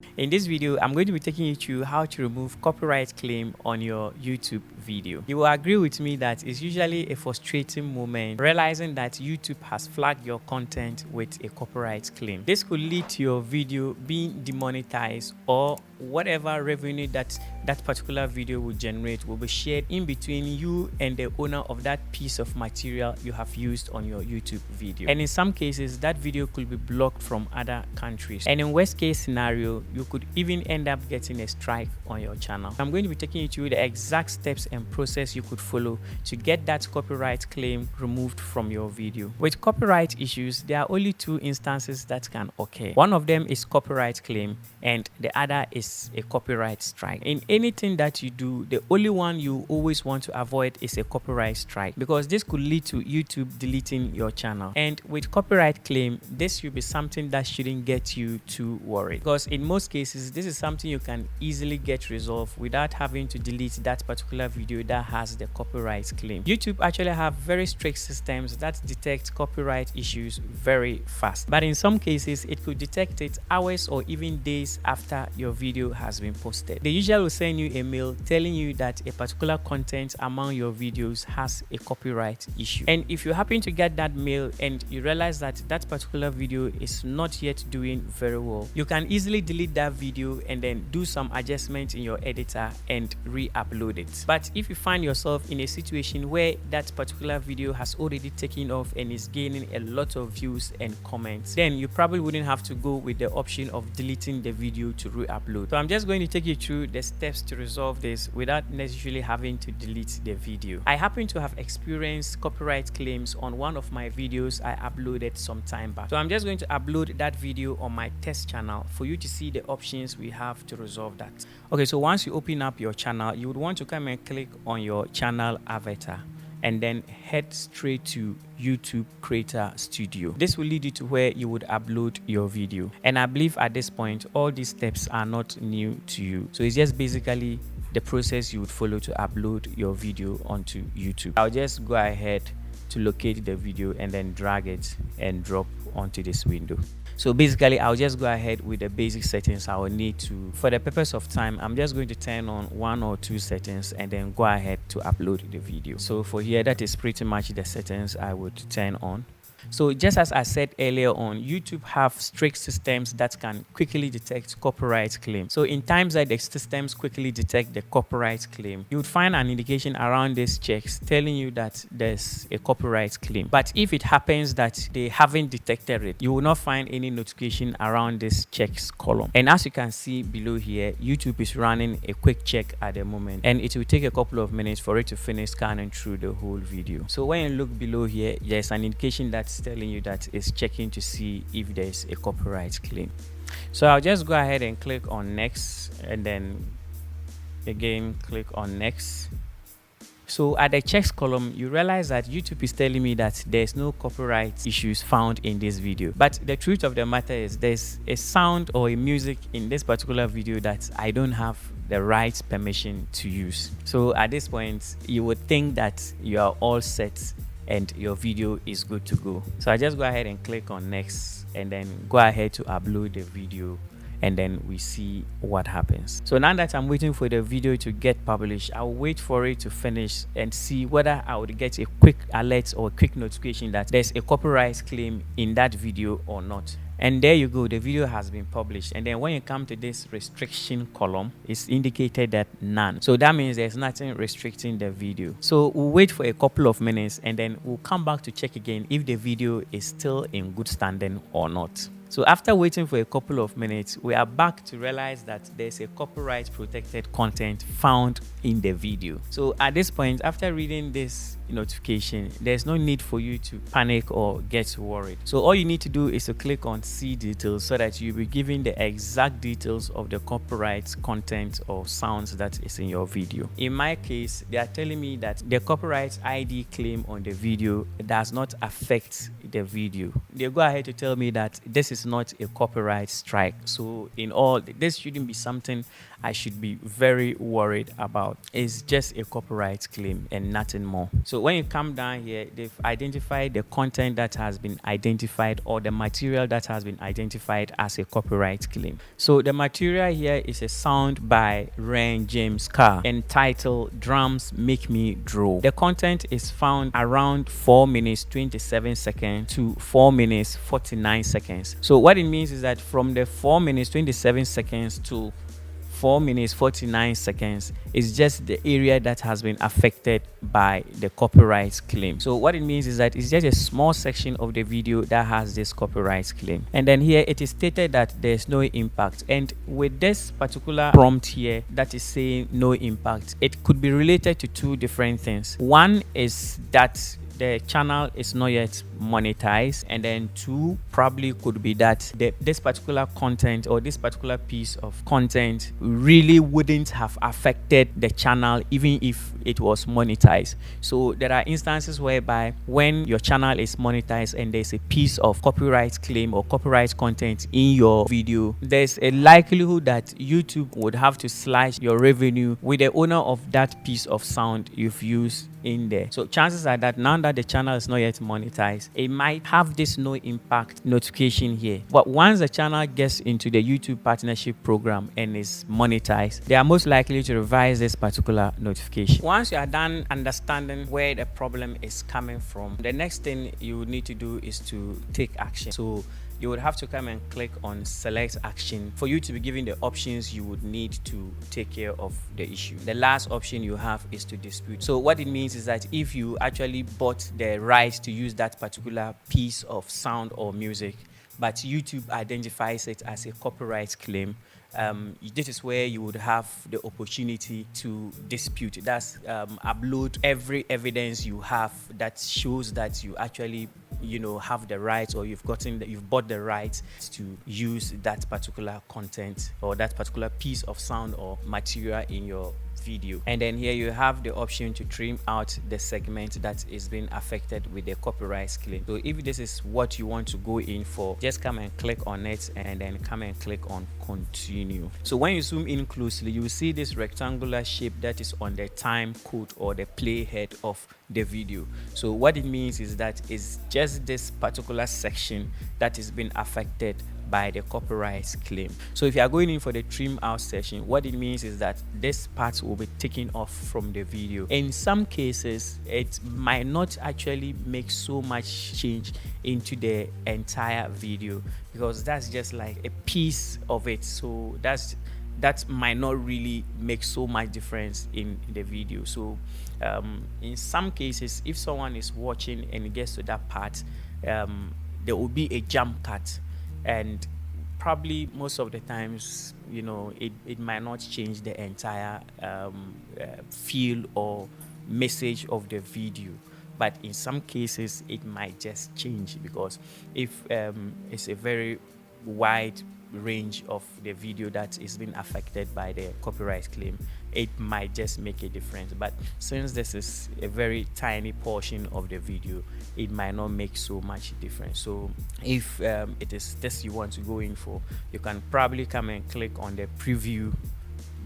In this video, I'm going to be taking you through how to remove copyright claim on your YouTube video. You will agree with me that it's usually a frustrating moment realizing that YouTube has flagged your content with a copyright claim. This could lead to your video being demonetized, or whatever revenue that particular video will generate will be shared in between you and the owner of that piece of material you have used on your YouTube video. And in some cases, that video could be blocked from other countries. And in worst case scenario, you could even end up getting a strike on your channel. I'm going to be taking you through the exact steps and process you could follow to get that copyright claim removed from your video. With copyright issues, there are only two instances that can occur. One of them is copyright claim and the other is a copyright strike. In anything that you do, the only one you always want to avoid is a copyright strike, because this could lead to YouTube deleting your channel. And with copyright claim, this should be something that shouldn't get you too worried, because in most cases this is something you can easily get resolved without having to delete that particular video that has the copyright claim. YouTube actually have very strict systems that detect copyright issues very fast, but in some cases it could detect it hours or even days after your video has been posted. They usually will send you a mail telling you that a particular content among your videos has a copyright issue. And if you happen to get that mail and you realize that that particular video is not yet doing very well, you can easily delete that video and then do some adjustments in your editor and re-upload it. But if you find yourself in a situation where that particular video has already taken off and is gaining a lot of views and comments, then you probably wouldn't have to go with the option of deleting the video to re-upload. So I'm just going to take you through the steps to resolve this without necessarily having to delete the video. I happen to have experienced copyright claims on one of my videos I uploaded some time back. So I'm just going to upload that video on my test channel for you to see the options we have to resolve that. Okay, so once you open up your channel, you would want to come and click on your channel avatar and then head straight to YouTube Creator Studio. This will lead you to where you would upload your video. And I believe at this point, all these steps are not new to you. So it's just basically the process you would follow to upload your video onto YouTube. I'll just go ahead to locate the video and then drag it and drop onto this window. So basically, I'll just go ahead with the basic settings I will need to. For the purpose of time, I'm just going to turn on one or two settings and then go ahead to upload the video. So for here, that is pretty much the settings I would turn on. So just as I said earlier on, YouTube have strict systems that can quickly detect copyright claim. So in times that the systems quickly detect the copyright claim, you would find an indication around these checks telling you that there's a copyright claim. But if it happens that they haven't detected it, you will not find any notification around this checks column. And as you can see below here, YouTube is running a quick check at the moment, and it will take a couple of minutes for it to finish scanning through the whole video. So when you look below here, there's an indication that's telling you that it's checking to see if there's a copyright claim. So I'll just go ahead and click on next, and then again click on next. So at the checks column, you realize that YouTube is telling me that there's no copyright issues found in this video. But the truth of the matter is there's a sound or a music in this particular video that I don't have the right permission to use. So at this point, you would think that you are all set and your video is good to go. So I just go ahead and click on next and then go ahead to upload the video, and then we see what happens. So now that I'm waiting for the video to get published, I'll wait for it to finish and see whether I would get a quick alert or a quick notification that there's a copyright claim in that video or not. And there you go, the video has been published. And then when you come to this restriction column, it's indicated that none. So that means there's nothing restricting the video. So we'll wait for a couple of minutes and then we'll come back to check again if the video is still in good standing or not. So after waiting for a couple of minutes, we are back to realize that there's a copyright protected content found in the video. So at this point, after reading this notification, there's no need for you to panic or get worried. So all you need to do is to click on see details so that you'll be given the exact details of the copyright content or sounds that is in your video. In my case, they are telling me that the copyright ID claim on the video does not affect the video. They go ahead to tell me that this is not a copyright strike. So in all, this shouldn't be something I should be very worried about. It's just a copyright claim and nothing more. So So when you come down here, they've identified the content that has been identified or the material that has been identified as a copyright claim. So the material here is a sound by Ren James Carr entitled Drums Make Me Drool. The content is found around 4 minutes 27 seconds to 4 minutes 49 seconds. So what it means is that from the 4 minutes 27 seconds to 4 minutes 49 seconds is just the area that has been affected by the copyright claim. So what it means is that it's just a small section of the video that has this copyright claim, and then here it is stated that there's no impact. And with this particular prompt here that is saying no impact, it could be related to two different things. One is that the channel is not yet monetized, and then two probably could be that this particular content or this particular piece of content really wouldn't have affected the channel even if it was monetized. So there are instances whereby when your channel is monetized and there's a piece of copyright claim or copyright content in your video, there's a likelihood that YouTube would have to slash your revenue with the owner of that piece of sound you've used in there. So chances are that now that the channel is not yet monetized, it might have this no impact notification here. But once the channel gets into the YouTube partnership program and is monetized, they are most likely to revise this particular notification. Once you are done understanding where the problem is coming from, the next thing you need to do is to take action. So you would have to come and click on select action for you to be given the options you would need to take care of the issue. The last option you have is to dispute. So what it means is that if you actually bought the right to use that particular piece of sound or music, but YouTube identifies it as a copyright claim, this is where you would have the opportunity to dispute. That's upload every evidence you have that shows that you actually have the right, or you've bought the right to use that particular content or that particular piece of sound or material in your video. And then here you have the option to trim out the segment that is being affected with the copyright claim. So if this is what you want to go in for, just come and click on it and then come and click on continue. So when you zoom in closely, you will see this rectangular shape that is on the time code or the playhead of the video. So what it means is that it's just this particular section that is being affected by the copyright claim. So if you are going in for the trim out section, what it means is that this part will be taken off from the video. In some cases, it might not actually make so much change into the entire video, because that's just like a piece of it. So that might not really make so much difference in the video. So in some cases, if someone is watching and it gets to that part, there will be a jump cut, and probably most of the times it might not change the entire feel or message of the video. But in some cases it might just change, because if it's a very wide range of the video that is being affected by the copyright claim, it might just make a difference. But since this is a very tiny portion of the video, it might not make so much difference. So if it is this you want to go in for, you can probably come and click on the preview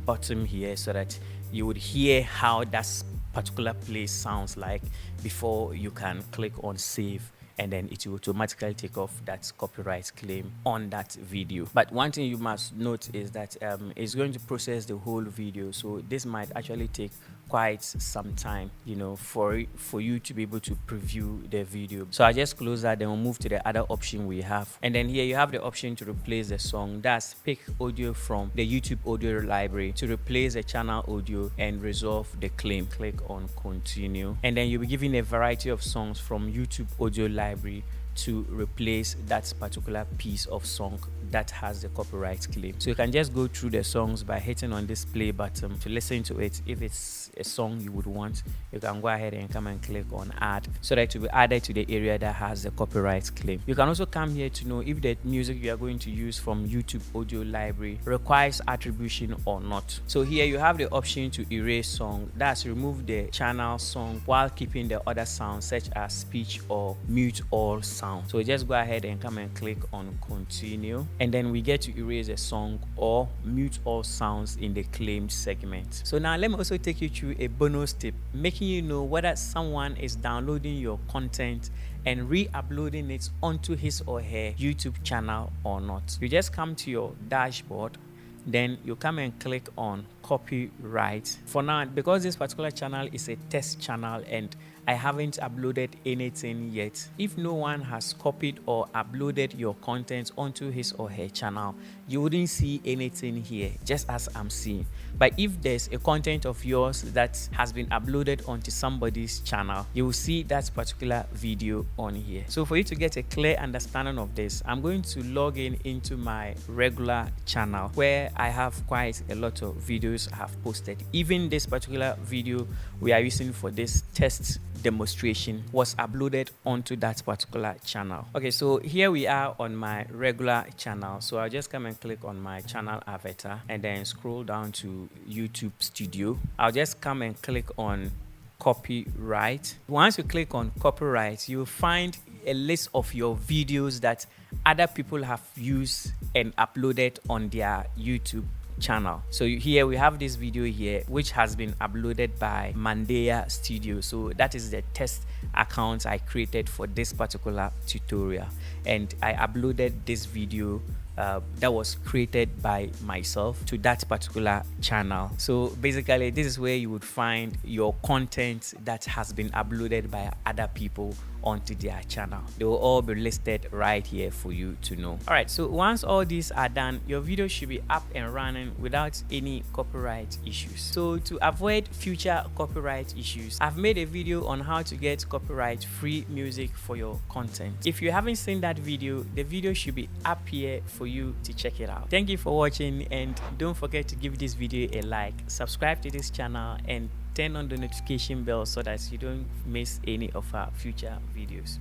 button here so that you would hear how that particular place sounds like before you can click on save, and then it will automatically take off that copyright claim on that video. But one thing you must note is that it's going to process the whole video, so this might actually take quite some time for you to be able to preview the video. So I just close that, then we'll move to the other option we have. And then here you have the option to replace the song. That's pick audio from the YouTube audio library to replace the channel audio and resolve the claim. Click on continue, and then you'll be given a variety of songs from YouTube audio library to replace that particular piece of song that has the copyright claim. So you can just go through the songs by hitting on this play button to listen to it. If it's a song you would want, you can go ahead and come and click on add, so that it will be added to the area that has the copyright claim. You can also come here to know if the music you are going to use from YouTube audio library requires attribution or not. So here you have the option to erase song. That's remove the channel song while keeping the other sounds such as speech or mute all sound. So just go ahead and come and click on continue, and then we get to erase a song or mute all sounds in the claimed segment. So now let me also take you through a bonus tip, making you know whether someone is downloading your content and re-uploading it onto his or her YouTube channel or not. You just come to your dashboard, then you come and click on copyright. For now, because this particular channel is a test channel and I haven't uploaded anything yet, if no one has copied or uploaded your content onto his or her channel, you wouldn't see anything here, just as I'm seeing. But if there's a content of yours that has been uploaded onto somebody's channel, you will see that particular video on here. So for you to get a clear understanding of this, I'm going to log in into my regular channel where I have quite a lot of videos I have posted. Even this particular video we are using for this test demonstration was uploaded onto that particular channel. Okay, so here we are on my regular channel. So I'll just come and click on my channel avatar and then scroll down to YouTube Studio. I'll just come and click on copyright. Once you click on copyright, you'll find a list of your videos that other people have used and uploaded on their YouTube channel. So here we have this video here which has been uploaded by Mandeiya Studio. So that is the test account I created for this particular tutorial, and I uploaded this video that was created by myself to that particular channel. So basically this is where you would find your content that has been uploaded by other people onto their channel. They will all be listed right here for you to know. All right, so once all these are done, your video should be up and running without any copyright issues. So to avoid future copyright issues, I've made a video on how to get copyright free music for your content. If you haven't seen that video, the video should be up here for you to check it out. Thank you for watching, and don't forget to give this video a like, subscribe to this channel, and turn on the notification bell so that you don't miss any of our future videos.